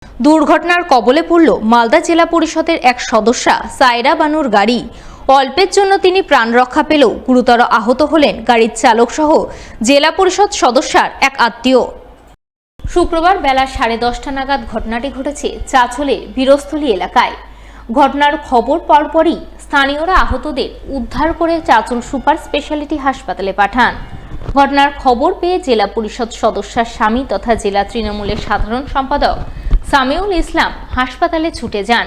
দুর্ঘটনার কবলে পড়ল মালদা জেলা পরিষদের এক সদস্যা সায়রা বানুর গাড়ি। অল্পের জন্য তিনি প্রাণ রক্ষা পেলেও গুরুতর আহত হলেন গাড়ির চালক সহ জেলা পরিষদ সদস্যার এক আত্মীয়। শুক্রবার বেলা 10:30 নাগাদ ঘটনাটি ঘটেছে চাঁচলের বীরস্থলী এলাকায়। ঘটনার খবর পাওয়ার পরই স্থানীয়রা আহতদের উদ্ধার করে চাঁচল সুপার স্পেশালিটি হাসপাতালে পাঠান। ঘটনার খবর পেয়ে জেলা পরিষদ সদস্যার স্বামী তথা জেলা তৃণমূলের সাধারণ সম্পাদক সামিউল ইসলাম হাসপাতালে ছুটে যান।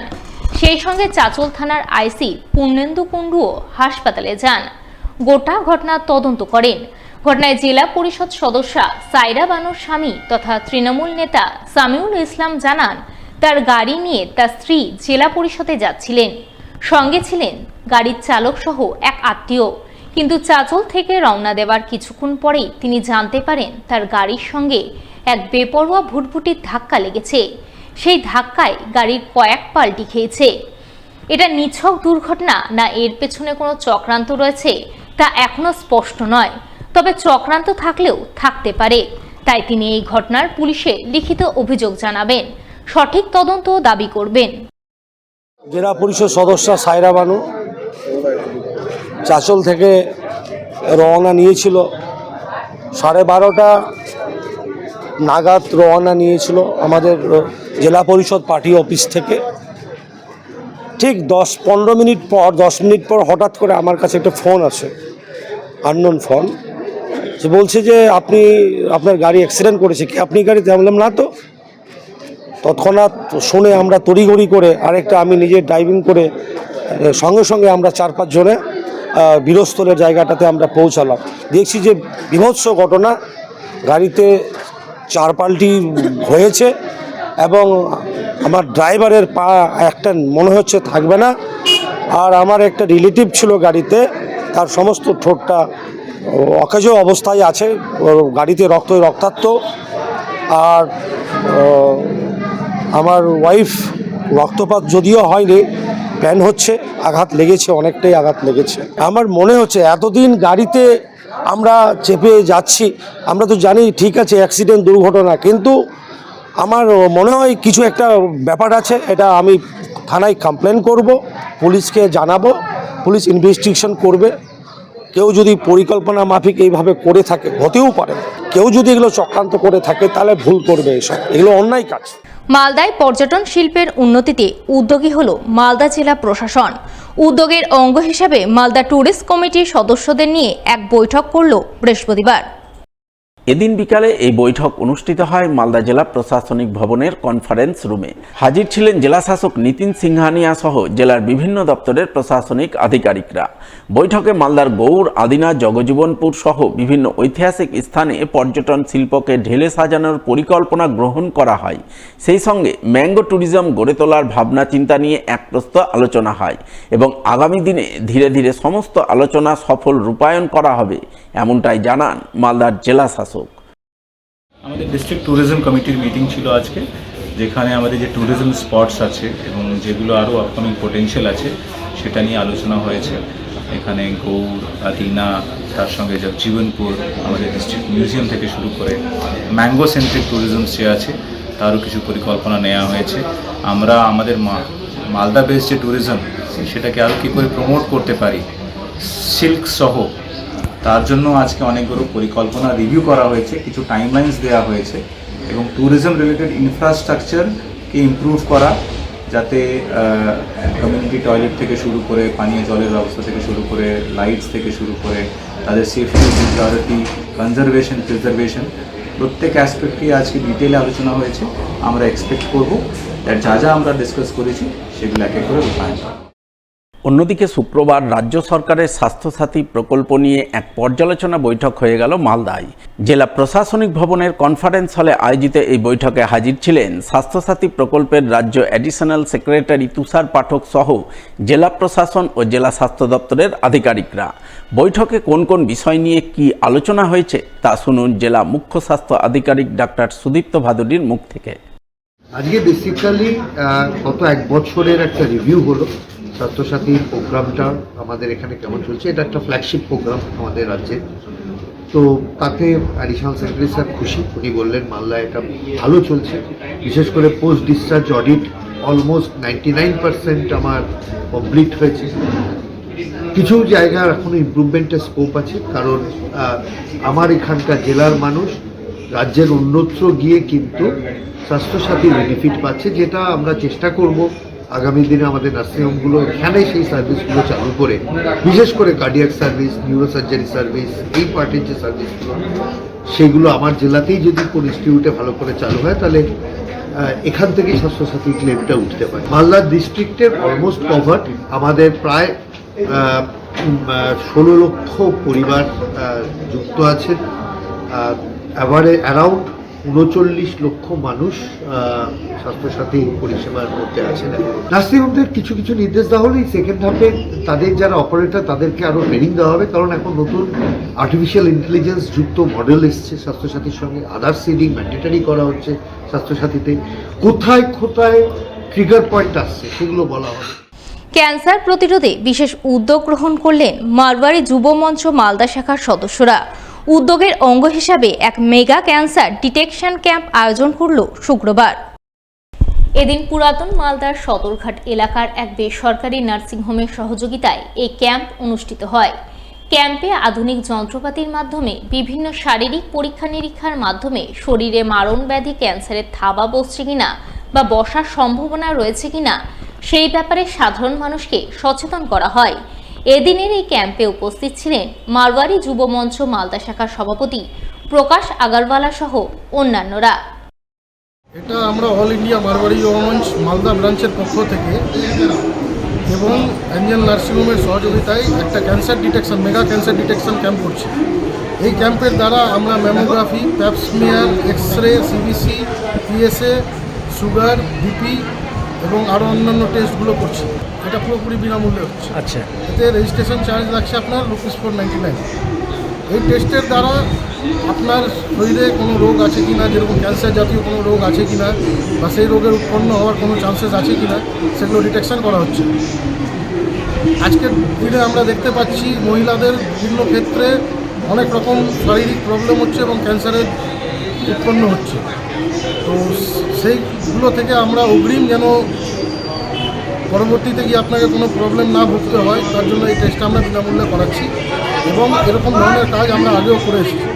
সেই সঙ্গে চাঁচল থানার আইসি পূর্ণেন্দু কুণ্ডুও হাসপাতালে যান। গোটা ঘটনার তদন্ত করেন। ঘটনায় জেলা পরিষদ সদস্যা সায়রা বানুর স্বামী তথা তৃণমূল নেতা সামিউল ইসলাম জানান, তার গাড়ি নিয়ে তার স্ত্রী জেলা পরিষদে যাচ্ছিলেন। সঙ্গে ছিলেন গাড়ির চালক সহ এক আত্মীয়। কিন্তু চাঁচল থেকে রওনা দেওয়ার কিছুক্ষণ পরেই তিনি জানতে পারেন তার গাড়ির সঙ্গে এক বেপরোয়া ভুটভুটির ধাক্কা লেগেছে। সেই ধাক্কায় গাড়ির কয়েক পাল্টি খেয়েছে। এটা নিছক দুর্ঘটনা না এর পেছনে কোনো চক্রান্ত রয়েছে তা এখনো স্পষ্ট নয়, তবে চক্রান্ত থাকলেও থাকতে পারে। তাই তিনি এই ঘটনার পুলিশে লিখিত অভিযোগ জানাবেন, সঠিক তদন্ত দাবি করবেন। জেলা পরিষদ সদস্য সায়রা বানু চাঁচল থেকে রওনা নিয়েছিল, 12:30 নাগাদ রওনা নিয়েছিল আমাদের জেলা পরিষদ পার্টি অফিস থেকে। ঠিক 10 মিনিট পর হঠাৎ করে আমার কাছে একটা ফোন আসে, আননোন ফোন। সে বলছে যে আপনার গাড়ি অ্যাক্সিডেন্ট করেছে, কি আপনি গাড়িতে? বললাম না তো। তৎক্ষণাৎ শুনে আমরা তড়িঘড়ি করে আরেকটা আমি নিজে ড্রাইভিং করে সঙ্গে সঙ্গে আমরা 4-5 জনে বীরস্থলের জায়গাটাতে আমরা পৌঁছালাম। দেখছি যে বীভৎস ঘটনা, গাড়িতে 4 পাল্টি হয়েছে এবং আমার ড্রাইভারের পা একটা মনে হচ্ছে থাকবে না। আর আমার একটা রিলেটিভ ছিল গাড়িতে, তার সমস্ত ঠোঁটটা অকেজো অবস্থায় আছে, গাড়িতে রক্তাক্ত। আর আমার ওয়াইফ রক্তপাত যদিও হয়নি, প্যান হচ্ছে, আঘাত লেগেছে, অনেকটাই আঘাত লেগেছে। আমার মনে হচ্ছে এতদিন গাড়িতে আমরা চেপে যাচ্ছি, আমরা তো জানি ঠিক আছে অ্যাক্সিডেন্ট দুর্ঘটনা, কিন্তু আমার মনে হয় কিছু একটা ব্যাপার আছে। এটা আমি থানায় কমপ্লেন করব, পুলিশকে জানাবো, পুলিশ ইনভেস্টিগেশন করবে। কেউ যদি পরিকল্পনা মাফিক এইভাবে করে থাকে, হতেও পারে, কেউ যদি এগুলো চক্রান্ত করে থাকে তাহলে ভুল করবে, এগুলো অন্যায় কাজ। মালদায় পর্যটন শিল্পের উন্নতিতে উদ্যোগী হল মালদা জেলা প্রশাসন। উদ্যোগের অঙ্গ হিসেবে মালদা ট্যুরিস্ট কমিটির সদস্যদের নিয়ে এক বৈঠক করল বৃহস্পতিবার। এদিন বিকালে এই বৈঠক অনুষ্ঠিত হয় মালদা জেলা প্রশাসনিক ভবনের কনফারেন্স রুমে। হাজির ছিলেন জেলা শাসক নিতিন সিংহানিয়া সহ জেলার বিভিন্ন দপ্তরের প্রশাসনিক আধিকারিকরা। বৈঠকে মালদার গৌড়, আদিনা, জগজীবনপুর সহ বিভিন্ন ঐতিহাসিক স্থানে পর্যটন শিল্পকে ঢেলে সাজানোর পরিকল্পনা গ্রহণ করা হয়। সেই সঙ্গে ম্যাঙ্গো ট্যুরিজম গড়ে তোলার ভাবনা চিন্তা নিয়ে এক প্রস্ত আলোচনা হয় এবং আগামী দিনে ধীরে ধীরে সমস্ত আলোচনা সফল রূপায়ণ করা হবে, এমনটাই জানান মালদার জেলা শাসক। আমাদের ডিস্ট্রিক্ট ট্যুরিজম কমিটির মিটিং ছিল আজকে, যেখানে আমাদের যে ট্যুরিজম স্পটস আছে এবং যেগুলো আরও আপকামিং পোটেনশিয়াল আছে সেটা নিয়ে আলোচনা হয়েছে। এখানে গৌড়, আদিনা, তার সঙ্গে জগজীবনপুর, আমাদের ডিস্ট্রিক্ট মিউজিয়াম থেকে শুরু করে ম্যাঙ্গো সেন্ট্রিক ট্যুরিজম যে আছে তারও কিছু পরিকল্পনা নেওয়া হয়েছে। আমরা আমাদের মালদা বেসড যে ট্যুরিজম সেটাকে আরও কী করে প্রমোট করতে পারি সিল্ক সহ, তার জন্য আজকে অনেকগুলো পরিকল্পনা রিভিউ করা হয়েছে, কিছু টাইমলাইন্স দেওয়া হয়েছে এবং ট্যুরিজম রিলেটেড ইনফ্রাস্ট্রাকচারকে ইমপ্রুভ করা, যাতে কমিউনিটি টয়লেট থেকে শুরু করে পানীয় জলের ব্যবস্থা থেকে শুরু করে লাইটস থেকে শুরু করে তাদের সেফটি, সিকিউরিটি, কনজারভেশন, প্রিজারভেশন প্রত্যেক অ্যাসপেক্টে আজকে ডিটেলে আলোচনা হয়েছে। আমরা এক্সপেক্ট করবো যা যা আমরা ডিসকাস করেছি সেগুলো এক এক করে রূপায়ণ করা। অন্যদিকে শুক্রবার রাজ্য সরকারের স্বাস্থ্যসাথী প্রকল্প নিয়ে এক পর্যালোচনা বৈঠক হয়ে গেল মালদায়। জেলা প্রশাসনিক ভবনের কনফারেন্স হলে আয়োজিত এই বৈঠকে হাজির ছিলেন স্বাস্থ্যসাথী প্রকল্পের রাজ্য অ্যাডিশনাল সেক্রেটারি তুষার পাঠক সহ জেলা প্রশাসন ও জেলা স্বাস্থ্য দপ্তরের আধিকারিকরা। বৈঠকে কোন কোন বিষয় নিয়ে কি আলোচনা হয়েছে তা শুনুন জেলা মুখ্য স্বাস্থ্য আধিকারিক ডাক্তার সুদীপ্ত ভাদুড়ির মুখ থেকে। আজকে বেসিক্যালি গত 1 বছরের একটা রিভিউ হলো স্বাস্থ্যসাথী প্রোগ্রামটা আমাদের এখানে কেমন চলছে। এটা একটা ফ্ল্যাগশিপ প্রোগ্রাম আমাদের রাজ্যে। তো তাতে অ্যাডিশনাল সেক্রেটারি স্যার খুশি, উনি বললেন মালদা এটা ভালো চলছে, বিশেষ করে পোস্ট ডিসচার্জ অডিট অলমোস্ট 99% আমার কমপ্লিট হয়েছে। কিছু জায়গার এখনো ইমপ্রুভমেন্টের স্কোপ আছে, কারণ আমার এখানকার জেলার মানুষ রাজ্যের অন্যত্র গিয়ে কিন্তু স্বাস্থ্যসাথী বেনিফিট পাচ্ছে, যেটা আমরা চেষ্টা করব আগামী দিনে আমাদের নার্সিংহোমগুলো এখানে সেই সার্ভিসগুলো চালু করে, বিশেষ করে কার্ডিয়াক সার্ভিস, নিউরোসার্জারি সার্ভিস, এই পার্টের যে সার্ভিসগুলো সেগুলো আমার জেলাতেই যদি কোনো ইনস্টিটিউটে ভালো করে চালু হয় তাহলে এখান থেকেই স্বাস্থ্যসাথী ক্লেমটা উঠতে পারে। মালদা ডিস্ট্রিক্টের অলমোস্ট কভার্ড, আমাদের প্রায় 16 লক্ষ পরিবার যুক্ত আছেন, অ্যারাউন্ড 39 লক্ষ মানুষ স্বাস্থ্যসাথী পরিষেবার মধ্যে আছেন। নার্সিংহোমদের কিছু কিছু নির্দেশ দেওয়া হলে সেকেন্ড হাফে তাদের যারা অপারেটর তাদেরকে আরও ট্রেনিং দেওয়া হবে, কারণ এখন নতুন আর্টিফিশিয়াল ইন্টেলিজেন্স যুক্ত মডেল এসছে স্বাস্থ্যসাথীর সঙ্গে, আধার সিডিং ম্যান্ডেটারি করা হচ্ছে স্বাস্থ্যসাথীতে, কোথায় কোথায় ট্রিগার পয়েন্ট আসছে সেগুলো বলা হবে। ক্যান্সার প্রতিরোধে বিশেষ উদ্যোগ গ্রহণ করলেন মারওয়ারি যুব মঞ্চ মালদা শাখার সদস্যরা। উদ্যোগের অঙ্গ হিসাবে এক মেগা ক্যান্সার ডিটেকশন ক্যাম্প আয়োজন করল শুক্রবার। এদিন পুরাতন মালদার সদরঘাট এলাকার এক বেসরকারি নার্সিংহোমের সহযোগিতায় এই ক্যাম্প অনুষ্ঠিত হয়। ক্যাম্পে আধুনিক যন্ত্রপাতির মাধ্যমে বিভিন্ন শারীরিক পরীক্ষা নিরীক্ষার মাধ্যমে শরীরে মারণ ব্যাধি ক্যান্সারের থাবা বসছে কিনা বা বসার সম্ভাবনা রয়েছে কিনা সেই ব্যাপারে সাধারণ মানুষকে সচেতন করা হয়। এদিনের এই ক্যাম্পে উপস্থিত ছিলেন মারওয়ারি যুব মঞ্চ মালদা শাখার সভাপতি প্রকাশ আগারওয়ালা সহ অন্যান্যরা। এটা আমরা অল ইন্ডিয়া মারওয়ারি যুব মঞ্চ মালদা ব্রাঞ্চের পক্ষ থেকে এবং অ্যাঞ্জেল নার্সিংহোমের সহযোগিতায় একটা cancer detection mega cancer detection camp করছি। এই ক্যাম্পের দ্বারা আমরা ম্যামোগ্রাফি, প্যাপস্মিয়ার, এক্স-রে, সিবিসি, পিএসএ, সুগার, বিপি এবং আরও অন্যান্য টেস্টগুলো করছি। এটা পুরোপুরি বিনামূল্যে হচ্ছে। আচ্ছা, এতে রেজিস্ট্রেশন চার্জ লাগছে আপনার ₹499। এই টেস্টের দ্বারা আপনার শরীরে কোনো রোগ আছে কি না, যেরকম ক্যান্সার জাতীয় কোনো রোগ আছে কি না বা সেই রোগের উৎপন্ন হওয়ার কোনো চান্সেস আছে কি না সেগুলো ডিটেকশন করা হচ্ছে। আজকের দিনে আমরা দেখতে পাচ্ছি মহিলাদের বিভিন্ন ক্ষেত্রে অনেক রকম শারীরিক প্রবলেম হচ্ছে এবং ক্যান্সারের উৎপন্ন হচ্ছে। তো সেইগুলো থেকে আমরা অগ্রিম যেন পরবর্তীতে গিয়ে আপনাকে কোনো প্রবলেম না ভুগতে হয় তার জন্য এই টেস্টটা আমরা বিনামূল্যে করাচ্ছি এবং এরকম ধরনের কাজ আমরা আগেও করে এসেছি।